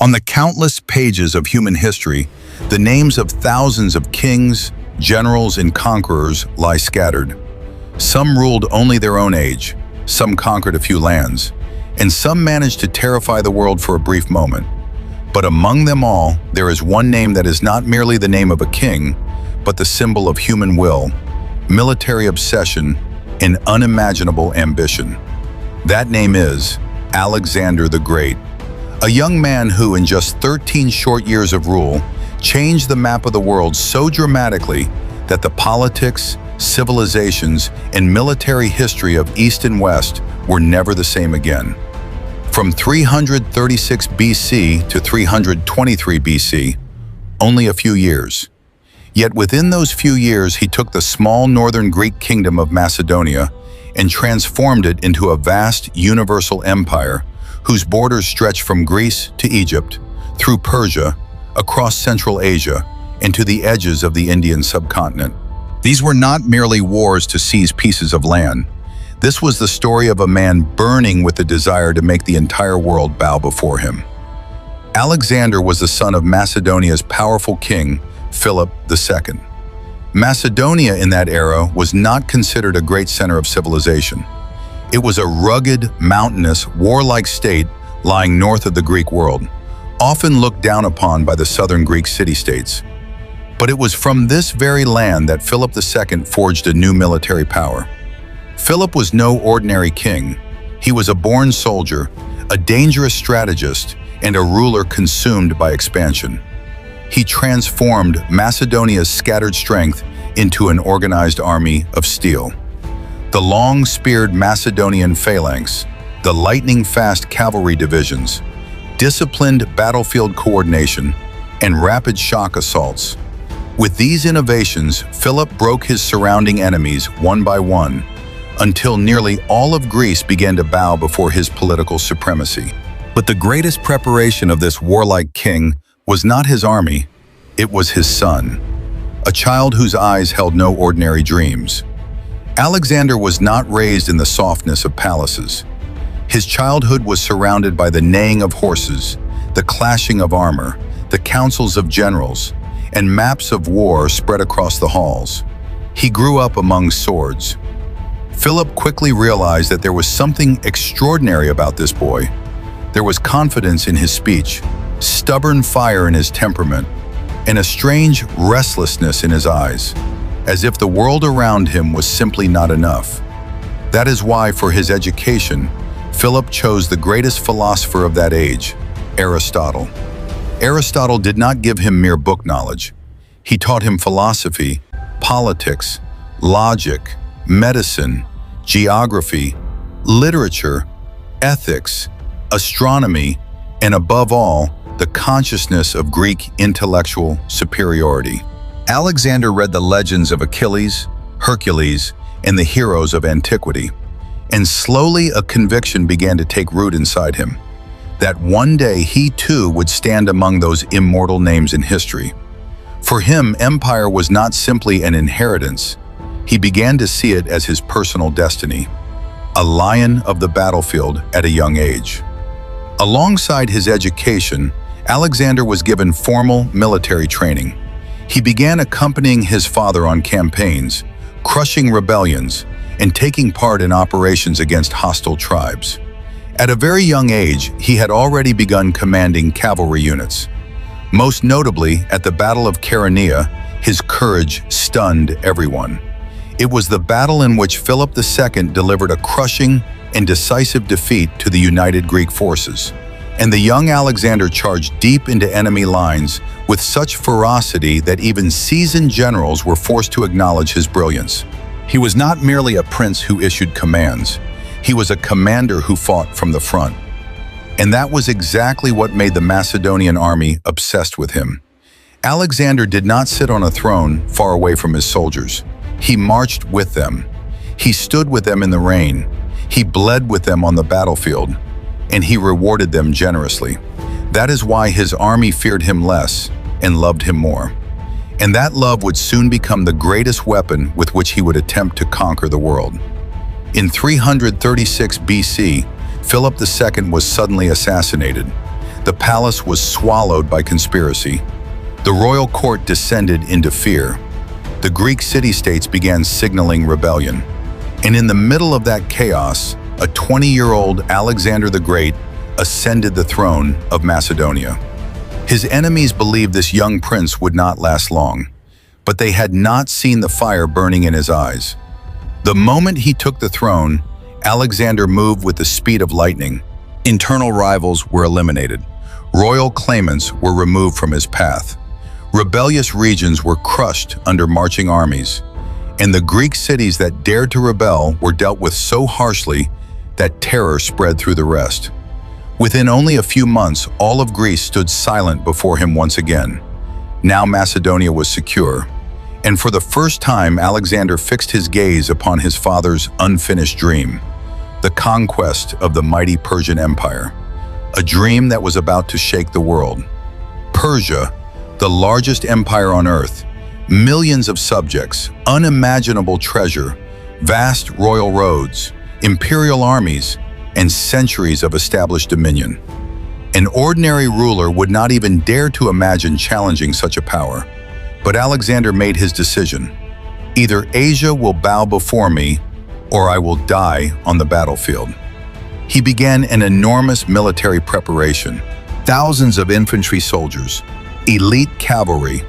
On the countless pages of human history, the names of thousands of kings, generals, and conquerors lie scattered. Some ruled only their own age, some conquered a few lands, and some managed to terrify the world for a brief moment. But among them all, there is one name that is not merely the name of a king, but the symbol of human will, military obsession, and unimaginable ambition. That name is Alexander the Great, a young man who, in just 13 short years of rule, changed the map of the world so dramatically that the politics, civilizations, and military history of East and West were never the same again. From 336 BC to 323 BC, only a few years. Yet within those few years, he took the small northern Greek kingdom of Macedonia and transformed it into a vast universal empire whose borders stretch from Greece to Egypt, through Persia, across Central Asia, and to the edges of the Indian subcontinent. These were not merely wars to seize pieces of land. This was the story of a man burning with the desire to make the entire world bow before him. Alexander was the son of Macedonia's powerful king, Philip II. Macedonia in that era was not considered a great center of civilization. It was a rugged, mountainous, warlike state lying north of the Greek world, often looked down upon by the southern Greek city-states. But it was from this very land that Philip II forged a new military power. Philip was no ordinary king. He was a born soldier, a dangerous strategist, and a ruler consumed by expansion. He transformed Macedonia's scattered strength into an organized army of steel. The long-speared Macedonian phalanx, the lightning-fast cavalry divisions, disciplined battlefield coordination, and rapid shock assaults. With these innovations, Philip broke his surrounding enemies one by one, until nearly all of Greece began to bow before his political supremacy. But the greatest preparation of this warlike king was not his army, it was his son, a child whose eyes held no ordinary dreams. Alexander was not raised in the softness of palaces. His childhood was surrounded by the neighing of horses, the clashing of armor, the councils of generals, and maps of war spread across the halls. He grew up among swords. Philip quickly realized that there was something extraordinary about this boy. There was confidence in his speech, stubborn fire in his temperament, and a strange restlessness in his eyes, as if the world around him was simply not enough. That is why, for his education, Philip chose the greatest philosopher of that age, Aristotle. Aristotle did not give him mere book knowledge. He taught him philosophy, politics, logic, medicine, geography, literature, ethics, astronomy, and above all, the consciousness of Greek intellectual superiority. Alexander read the legends of Achilles, Hercules, and the heroes of antiquity, and slowly a conviction began to take root inside him, that one day he too would stand among those immortal names in history. For him, empire was not simply an inheritance. He began to see it as his personal destiny, a lion of the battlefield at a young age. Alongside his education, Alexander was given formal military training. He began accompanying his father on campaigns, crushing rebellions, and taking part in operations against hostile tribes. At a very young age, he had already begun commanding cavalry units. Most notably, at the Battle of Chaeronea, his courage stunned everyone. It was the battle in which Philip II delivered a crushing and decisive defeat to the united Greek forces, and the young Alexander charged deep into enemy lines with such ferocity that even seasoned generals were forced to acknowledge his brilliance. He was not merely a prince who issued commands. He was a commander who fought from the front. And that was exactly what made the Macedonian army obsessed with him. Alexander did not sit on a throne far away from his soldiers. He marched with them. He stood with them in the rain. He bled with them on the battlefield, and he rewarded them generously. That is why his army feared him less and loved him more. And that love would soon become the greatest weapon with which he would attempt to conquer the world. In 336 BC, Philip II was suddenly assassinated. The palace was swallowed by conspiracy. The royal court descended into fear. The Greek city-states began signaling rebellion. And in the middle of that chaos, a 20-year-old Alexander the Great ascended the throne of Macedonia. His enemies believed this young prince would not last long, but they had not seen the fire burning in his eyes. The moment he took the throne, Alexander moved with the speed of lightning. Internal rivals were eliminated. Royal claimants were removed from his path. Rebellious regions were crushed under marching armies, and the Greek cities that dared to rebel were dealt with so harshly that terror spread through the rest. Within only a few months, all of Greece stood silent before him once again. Now Macedonia was secure, and for the first time Alexander fixed his gaze upon his father's unfinished dream, the conquest of the mighty Persian Empire, a dream that was about to shake the world. Persia, the largest empire on earth, millions of subjects, unimaginable treasure, vast royal roads, imperial armies, and centuries of established dominion. An ordinary ruler would not even dare to imagine challenging such a power. But Alexander made his decision. Either Asia will bow before me, or I will die on the battlefield. He began an enormous military preparation. Thousands of infantry soldiers, elite cavalry,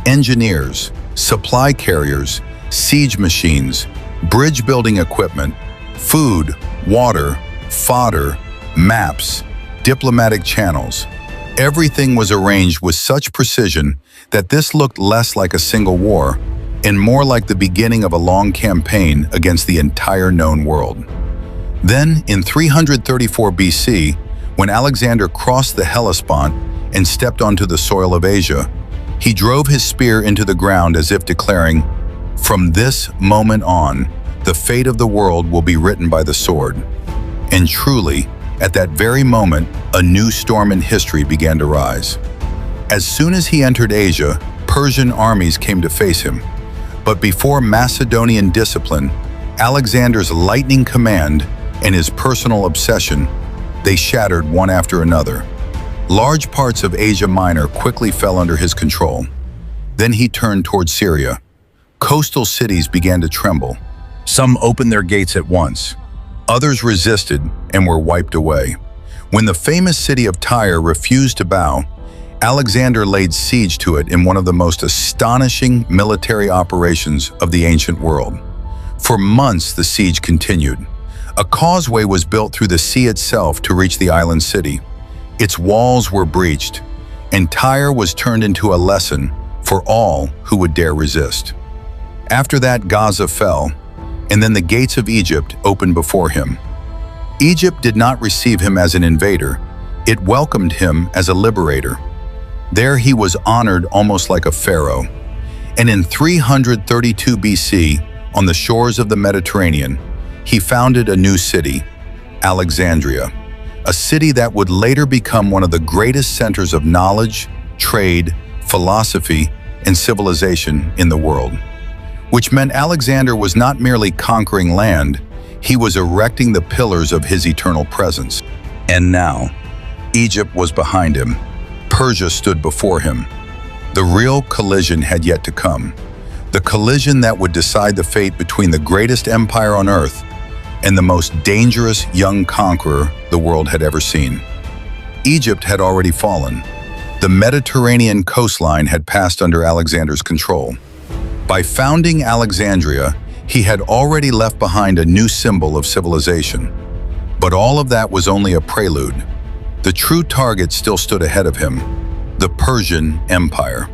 engineers, supply carriers, siege machines, bridge-building equipment, food, water, fodder, maps, diplomatic channels. Everything was arranged with such precision that this looked less like a single war and more like the beginning of a long campaign against the entire known world. Then, in 334 BC, when Alexander crossed the Hellespont and stepped onto the soil of Asia, he drove his spear into the ground as if declaring, "From this moment on, the fate of the world will be written by the sword." And truly, at that very moment, a new storm in history began to rise. As soon as he entered Asia, Persian armies came to face him. But before Macedonian discipline, Alexander's lightning command, and his personal obsession, they shattered one after another. Large parts of Asia Minor quickly fell under his control. Then he turned toward Syria. Coastal cities began to tremble. Some opened their gates at once. Others resisted and were wiped away. When the famous city of Tyre refused to bow, Alexander laid siege to it in one of the most astonishing military operations of the ancient world. For months, the siege continued. A causeway was built through the sea itself to reach the island city. Its walls were breached, and Tyre was turned into a lesson for all who would dare resist. After that, Gaza fell, and then the gates of Egypt opened before him. Egypt did not receive him as an invader, it welcomed him as a liberator. There he was honored almost like a pharaoh. And in 332 BC, on the shores of the Mediterranean, he founded a new city, Alexandria, a city that would later become one of the greatest centers of knowledge, trade, philosophy, and civilization in the world. Which meant Alexander was not merely conquering land, he was erecting the pillars of his eternal presence. And now, Egypt was behind him. Persia stood before him. The real collision had yet to come. The collision that would decide the fate between the greatest empire on earth and the most dangerous young conqueror the world had ever seen. Egypt had already fallen. The Mediterranean coastline had passed under Alexander's control. By founding Alexandria, he had already left behind a new symbol of civilization. But all of that was only a prelude. The true target still stood ahead of him, the Persian Empire.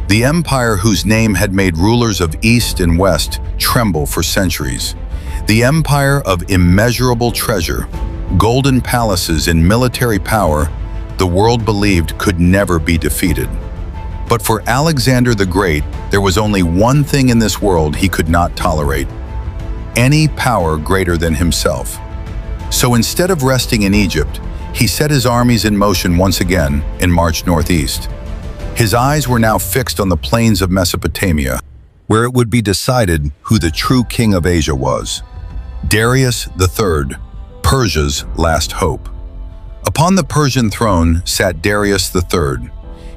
The empire whose name had made rulers of East and West tremble for centuries. The empire of immeasurable treasure, golden palaces, and military power the world believed could never be defeated. But for Alexander the Great, there was only one thing in this world he could not tolerate: any power greater than himself. So instead of resting in Egypt, he set his armies in motion once again and marched northeast. His eyes were now fixed on the plains of Mesopotamia, where it would be decided who the true king of Asia was. Darius III, Persia's last hope. Upon the Persian throne sat Darius III.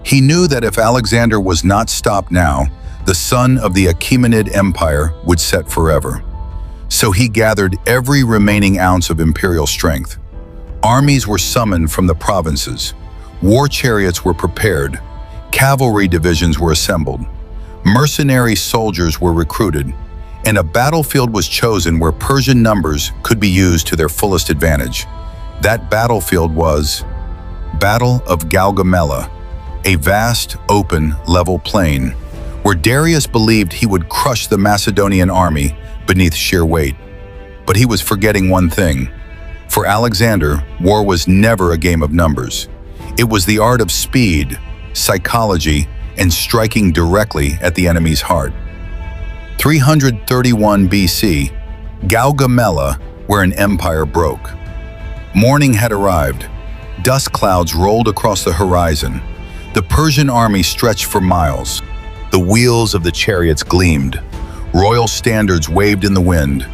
He knew that if Alexander was not stopped now, the sun of the Achaemenid Empire would set forever. So he gathered every remaining ounce of imperial strength. Armies were summoned from the provinces. War chariots were prepared. Cavalry divisions were assembled. Mercenary soldiers were recruited, and a battlefield was chosen where Persian numbers could be used to their fullest advantage. That battlefield was Battle of Gaugamela, a vast, open, level plain, where Darius believed he would crush the Macedonian army beneath sheer weight. But he was forgetting one thing. For Alexander, war was never a game of numbers. It was the art of speed, psychology, and striking directly at the enemy's heart. 331 BC, Gaugamela, where an empire broke. Morning had arrived. Dust clouds rolled across the horizon. The Persian army stretched for miles. The wheels of the chariots gleamed. Royal standards waved in the wind,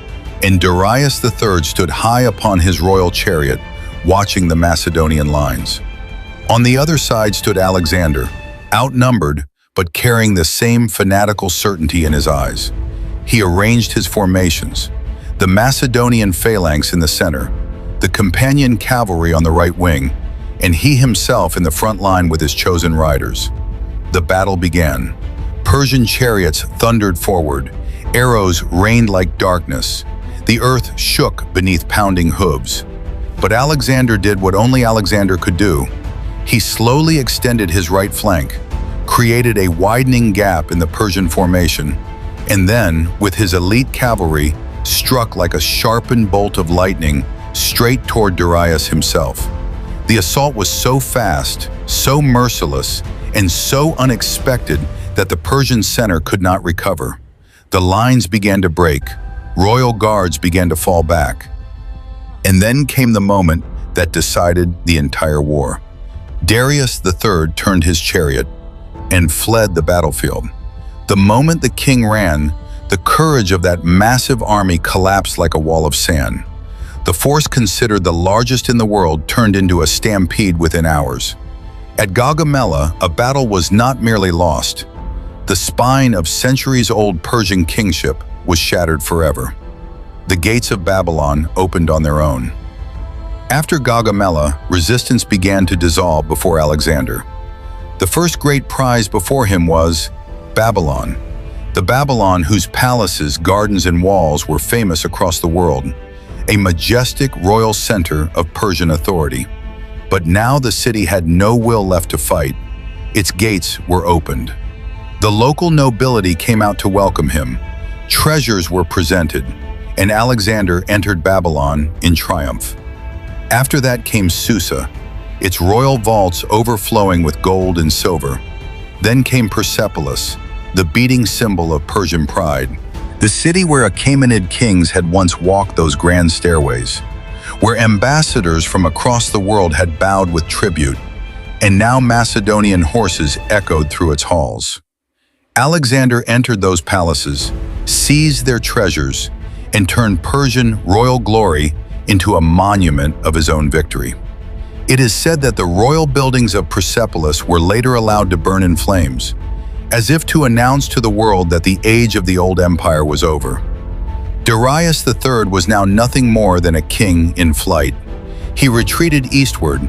and Darius III stood high upon his royal chariot, watching the Macedonian lines. On the other side stood Alexander, outnumbered, but carrying the same fanatical certainty in his eyes. He arranged his formations, the Macedonian phalanx in the center, the companion cavalry on the right wing, and he himself in the front line with his chosen riders. The battle began. Persian chariots thundered forward. Arrows rained like darkness. The earth shook beneath pounding hooves. But Alexander did what only Alexander could do. He slowly extended his right flank, created a widening gap in the Persian formation, and then, with his elite cavalry, struck like a sharpened bolt of lightning straight toward Darius himself. The assault was so fast, so merciless, and so unexpected that the Persian center could not recover. The lines began to break. Royal guards began to fall back. And then came the moment that decided the entire war. Darius III turned his chariot and fled the battlefield. The moment the king ran, the courage of that massive army collapsed like a wall of sand. The force considered the largest in the world turned into a stampede within hours. At Gaugamela, a battle was not merely lost. The spine of centuries-old Persian kingship was shattered forever. The gates of Babylon opened on their own. After Gaugamela, resistance began to dissolve before Alexander. The first great prize before him was Babylon. The Babylon whose palaces, gardens, and walls were famous across the world, a majestic royal center of Persian authority. But now the city had no will left to fight. Its gates were opened. The local nobility came out to welcome him. Treasures were presented, and Alexander entered Babylon in triumph. After that came Susa, its royal vaults overflowing with gold and silver. Then came Persepolis, the beating symbol of Persian pride. The city where Achaemenid kings had once walked those grand stairways, where ambassadors from across the world had bowed with tribute, and now Macedonian horses echoed through its halls. Alexander entered those palaces, seized their treasures, and turned Persian royal glory into a monument of his own victory. It is said that the royal buildings of Persepolis were later allowed to burn in flames, as if to announce to the world that the age of the old empire was over. Darius III was now nothing more than a king in flight. He retreated eastward,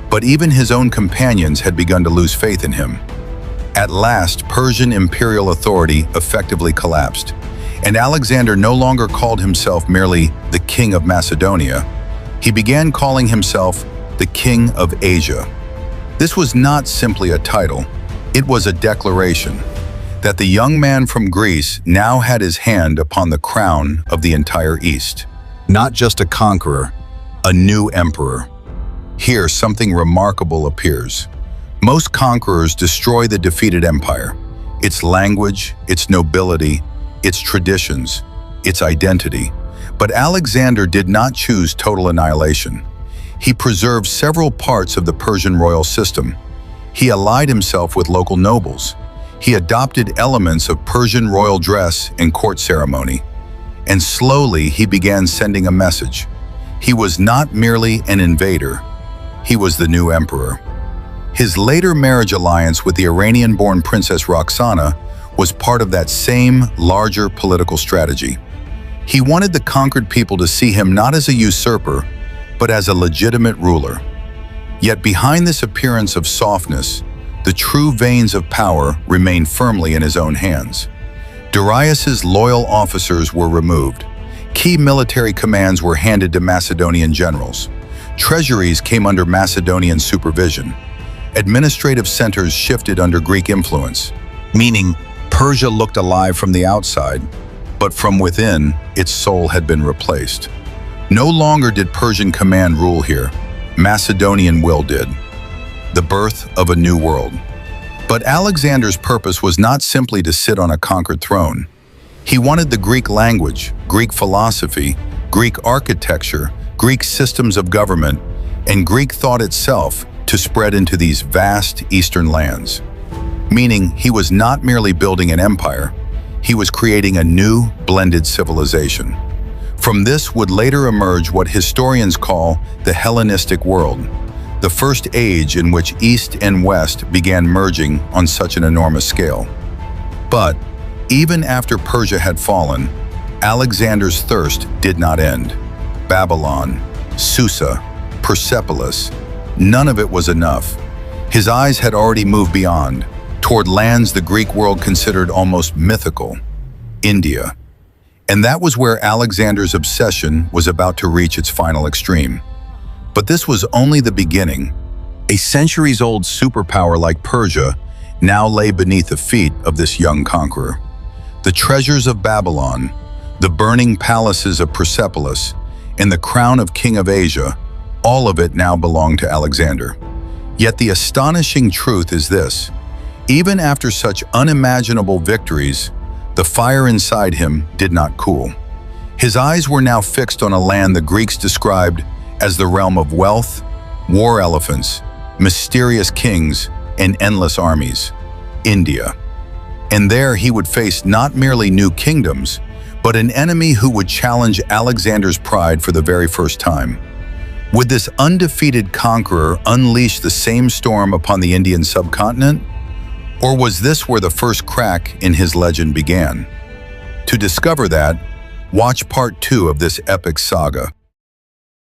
but even his own companions had begun to lose faith in him. At last, Persian imperial authority effectively collapsed, and Alexander no longer called himself merely the King of Macedonia. He began calling himself the King of Asia. This was not simply a title, it was a declaration that the young man from Greece now had his hand upon the crown of the entire East. Not just a conqueror, a new emperor. Here, something remarkable appears. Most conquerors destroy the defeated empire, its language, its nobility, its traditions, its identity. But Alexander did not choose total annihilation. He preserved several parts of the Persian royal system. He allied himself with local nobles. He adopted elements of Persian royal dress and court ceremony. And slowly he began sending a message. He was not merely an invader. he was the new emperor. His later marriage alliance with the Iranian-born Princess Roxana was part of that same larger political strategy. He wanted the conquered people to see him not as a usurper, but as a legitimate ruler. Yet behind this appearance of softness, the true veins of power remained firmly in his own hands. Darius's loyal officers were removed. Key military commands were handed to Macedonian generals. Treasuries came under Macedonian supervision. Administrative centers shifted under Greek influence, meaning Persia looked alive from the outside, but from within, its soul had been replaced. No longer did Persian command rule here. Macedonian will did. The birth of a new world. But Alexander's purpose was not simply to sit on a conquered throne. He wanted the Greek language, Greek philosophy, Greek architecture, Greek systems of government, and Greek thought itself to spread into these vast eastern lands. Meaning he was not merely building an empire, he was creating a new, blended civilization. From this would later emerge what historians call the Hellenistic world, the first age in which East and West began merging on such an enormous scale. But even after Persia had fallen, Alexander's thirst did not end. Babylon, Susa, Persepolis, none of it was enough. His eyes had already moved beyond, toward lands the Greek world considered almost mythical, India. And that was where Alexander's obsession was about to reach its final extreme. But this was only the beginning. A centuries-old superpower like Persia now lay beneath the feet of this young conqueror. The treasures of Babylon, the burning palaces of Persepolis, and the crown of King of Asia, all of it now belonged to Alexander. Yet the astonishing truth is this: even after such unimaginable victories, the fire inside him did not cool. His eyes were now fixed on a land the Greeks described as the realm of wealth, war elephants, mysterious kings, and endless armies, India. And there he would face not merely new kingdoms, but an enemy who would challenge Alexander's pride for the very first time. Would this undefeated conqueror unleash the same storm upon the Indian subcontinent? Or was this where the first crack in his legend began? To discover that, watch part 2 of this epic saga.